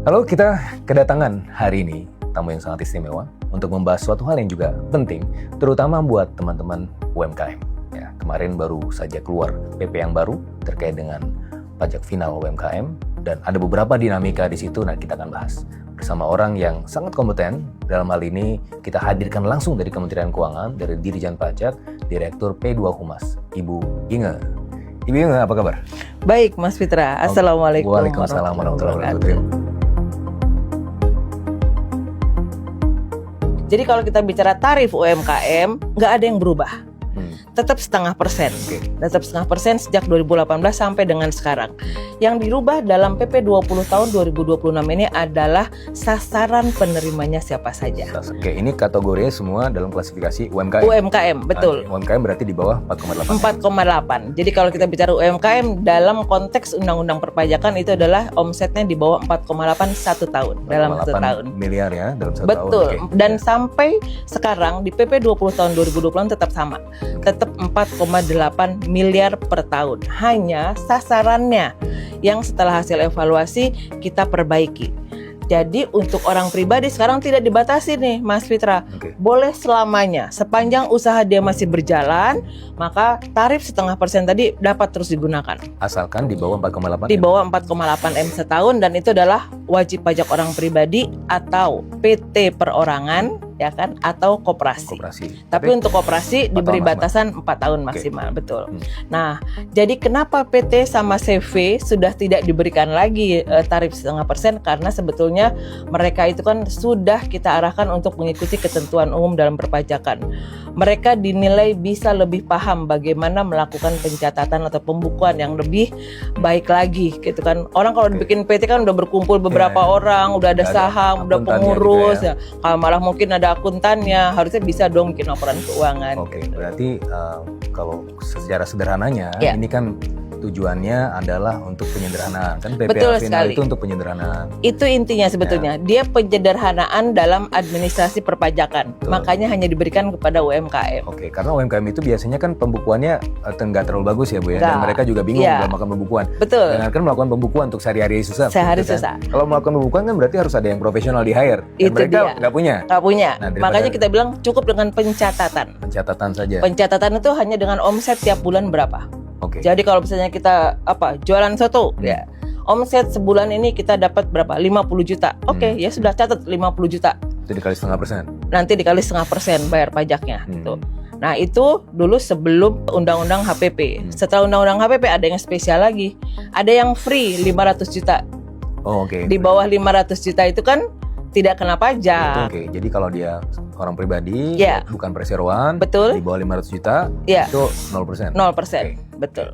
Halo, kita kedatangan hari ini tamu yang sangat istimewa untuk membahas suatu hal yang juga penting, terutama buat teman-teman UMKM. Ya, kemarin baru saja keluar PP yang baru terkait dengan pajak final UMKM dan ada beberapa dinamika di situ. Nah, kita akan bahas bersama orang yang sangat kompeten. Dalam hal ini kita hadirkan langsung dari Kementerian Keuangan, dari Dirjen Pajak, Direktur P2 Humas, Ibu Inge. Ibu Inge, apa kabar? Baik, Mas Fitra. Assalamualaikum. Waalaikumsalam warahmatullahi wabarakatuh. Jadi kalau kita bicara tarif UMKM, nggak ada yang berubah. Tetap 0,5%. Tetap 0,5% sejak 2018 sampai dengan sekarang. Yang dirubah dalam PP 20 tahun 2026 ini adalah sasaran penerimanya siapa saja. Oke, ini kategorinya semua dalam klasifikasi UMKM. UMKM, betul. UMKM berarti di bawah 4,8. 4,8. Jadi kalau kita bicara UMKM dalam konteks Undang-Undang Perpajakan itu adalah omsetnya di bawah 4,8 satu tahun. Dalam satu tahun. Miliar ya dalam satu tahun. Betul. Dan sampai sekarang di PP 20 tahun 2020 tetap sama. Tetap 4,8 miliar per tahun. Hanya sasarannya yang setelah hasil evaluasi kita perbaiki. Jadi untuk orang pribadi sekarang tidak dibatasi nih Mas Fitra. Boleh selamanya. Sepanjang usaha dia masih berjalan, maka tarif 0,5% tadi dapat terus digunakan. Asalkan di bawah 4,8. Di bawah 4,8 M setahun, dan itu adalah wajib pajak orang pribadi atau PT perorangan, ya kan, atau koperasi. Tapi untuk koperasi diberi batasan 4 tahun maksimal, betul. Nah, jadi kenapa PT sama CV sudah tidak diberikan lagi tarif 0,5%? Karena sebetulnya mereka itu kan sudah kita arahkan untuk mengikuti ketentuan umum dalam perpajakan. Mereka dinilai bisa lebih paham bagaimana melakukan pencatatan atau pembukuan yang lebih baik lagi, gitu kan. Orang kalau dibikin PT kan udah berkumpul beberapa orang, udah ada saham, udah pengurus, gitu ya. Kalau malah mungkin ada akuntannya, harusnya bisa dong bikin laporan keuangan. Oke, berarti kalau secara sederhananya ini kan tujuannya adalah untuk penyederhanaan, kan PPA final itu untuk penyederhanaan. Itu intinya sebetulnya. Dia penyederhanaan dalam administrasi perpajakan. Makanya hanya diberikan kepada UMKM. Oke, karena UMKM itu biasanya kan pembukuannya nggak terlalu bagus ya Bu ya. Dan mereka juga bingung dalam melakukan pembukuan. Betul. Dan kan melakukan pembukuan untuk sehari-hari susah. Susah. Kalau melakukan pembukuan kan berarti harus ada yang profesional di hire. Itu mereka nggak punya. Nggak punya. Nah, makanya kita bilang cukup dengan pencatatan. Pencatatan saja. Pencatatan itu hanya dengan omset tiap bulan berapa. Jadi kalau misalnya kita jualan soto ya, omset sebulan ini kita dapat berapa? 50 juta. Ya sudah, catat 50 juta. Itu dikali 0,5%. Nanti dikali 0,5% bayar pajaknya. Gitu. Nah itu dulu sebelum Undang-Undang HPP. Setelah Undang-Undang HPP ada yang spesial lagi. Ada yang free 500 juta. Di bawah 500 juta itu kan tidak kena pajak. Jadi kalau dia orang pribadi, bukan perseroan, betul, di bawah 500 juta, itu 0%. 0%, betul.